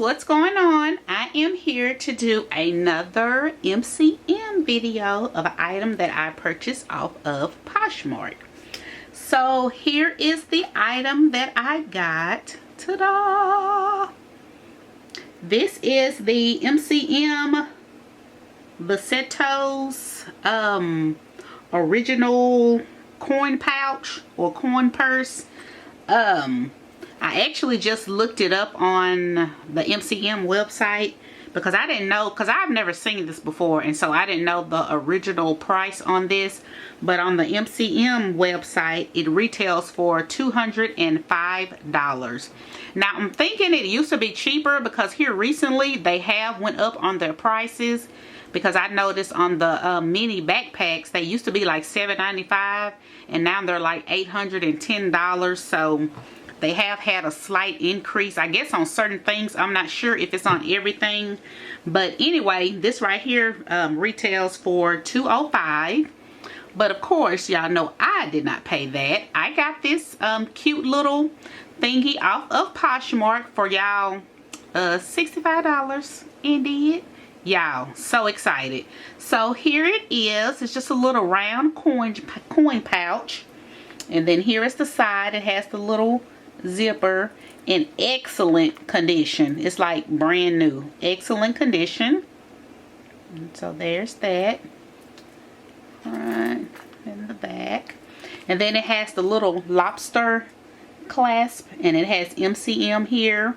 what's going on? I am here to do another MCM video of an item that I purchased off of POSHMARK. So here is the item that I got. Ta-da! This is the MCM Vacetto's original coin pouch or coin purse. I actually just looked it up on the MCM website because I didn't know, because I've never seen this before, and so I didn't know the original price on this. But on the MCM website, it retails for $205. Now I'm thinking it used to be cheaper because here recently they have went up on their prices, because I noticed on the mini backpacks they used to be like $7.95 and now they're like $810. So they have had a slight increase, I guess, on certain things. I'm not sure if it's on everything. But anyway, this right here retails for $205. But of course, y'all know I did not pay that. I got this cute little thingy off of POSHMARK for y'all $65 indeed. Y'all, so excited. So here it is. It's just a little round coin pouch. And then here is the side. It has the little zipper in excellent condition. It's like brand new, excellent condition. And so there's that front and the back, and then it has the little lobster clasp, and it has MCM here,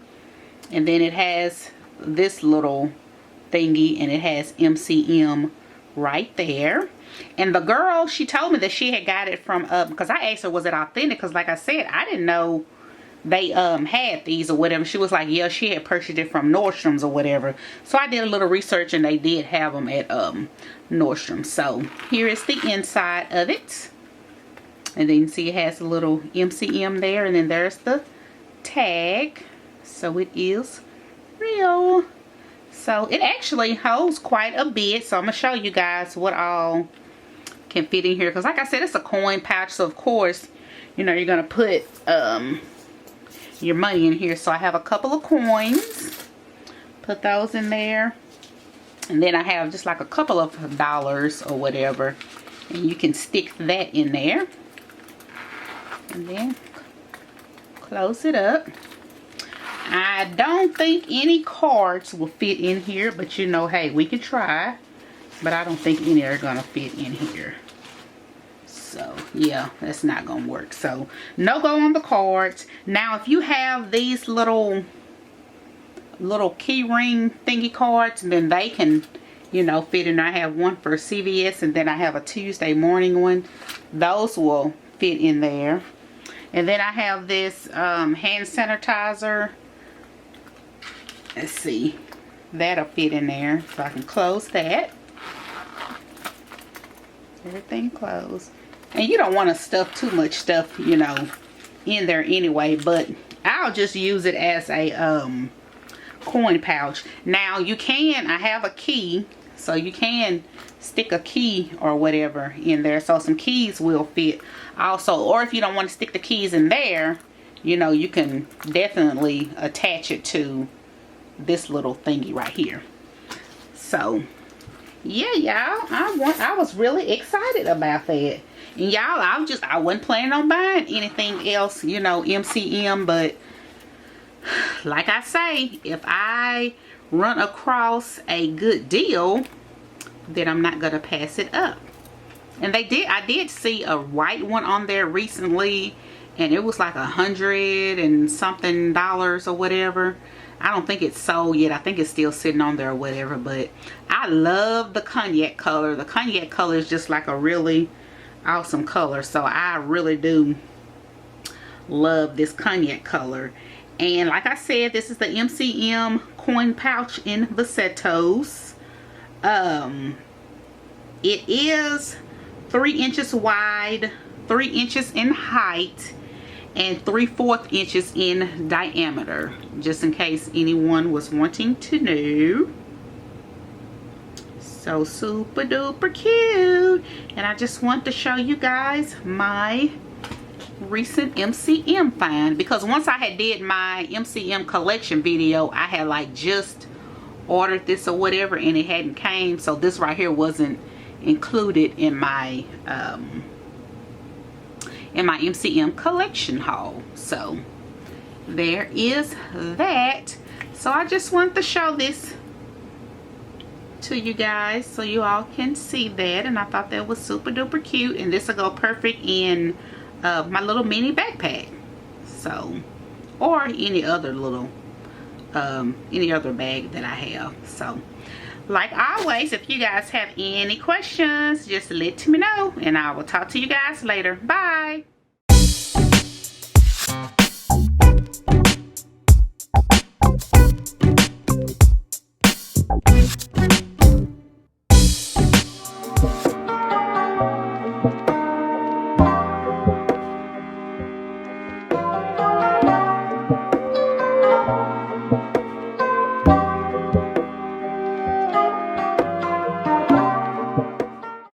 and then it has this little thingy, and it has MCM right there. And the girl, she told me that she had got it from because I asked her was it authentic, because like I said, I didn't know they had these or whatever. She was like, yeah, she had purchased it from Nordstrom's or whatever. So I did a little research and they did have them at Nordstrom's. So here is the inside of it, and then you see it has a little MCM there, and then there's the tag. So it is real. So it actually holds quite a bit. So I'm gonna show you guys what all can fit in here, because like I said, it's a coin pouch, so of course, you know, you're gonna put your money in here. So I have a couple of coins, put those in there, and then I have just like a couple of dollars or whatever, and you can stick that in there, and then close it up. I don't think any cards will fit in here, but you know, hey, we can try, but I don't think any are gonna fit in here. So yeah, that's not gonna work. So no go on the cards. Now if you have these little key ring thingy cards, then they can, you know, fit in. I have one for CVS, and then I have a Tuesday morning one. Those will fit in there. And then I have this hand sanitizer. Let's see, that'll fit in there, so I can close that. Everything closed. And you don't want to stuff too much stuff, you know, in there anyway, but I'll just use it as a coin pouch. Now you can, I have a key, so you can stick a key or whatever in there, so some keys will fit also. Or if you don't want to stick the keys in there, you know, you can definitely attach it to this little thingy right here. So yeah, y'all, I was really excited about that. And y'all, I wasn't planning on buying anything else, you know, MCM, but like I say, if I run across a good deal, then I'm not gonna pass it up. And I did see a white one on there recently, and it was like $100 and something or whatever. I don't think it's sold yet. I think it's still sitting on there or whatever, but I love the cognac color. The cognac color is just like a really awesome color, so I really do love this cognac color. And like I said, this is the MCM coin pouch in Vacetto's. It is 3 inches wide, 3 inches in height, and 3/4 inches in diameter, just in case anyone was wanting to know. So super duper cute. And I just want to show you guys my recent MCM find, because once I had did my MCM collection video, I had like just ordered this or whatever and it hadn't came, so this right here wasn't included in my MCM collection haul. So there is that. So I just wanted to show this to you guys so you all can see that, and I thought that was super duper cute, and this will go perfect in my little mini backpack, so, or any other little any other bag that I have. So like always, if you guys have any questions, just let me know and I will talk to you guys later. Bye.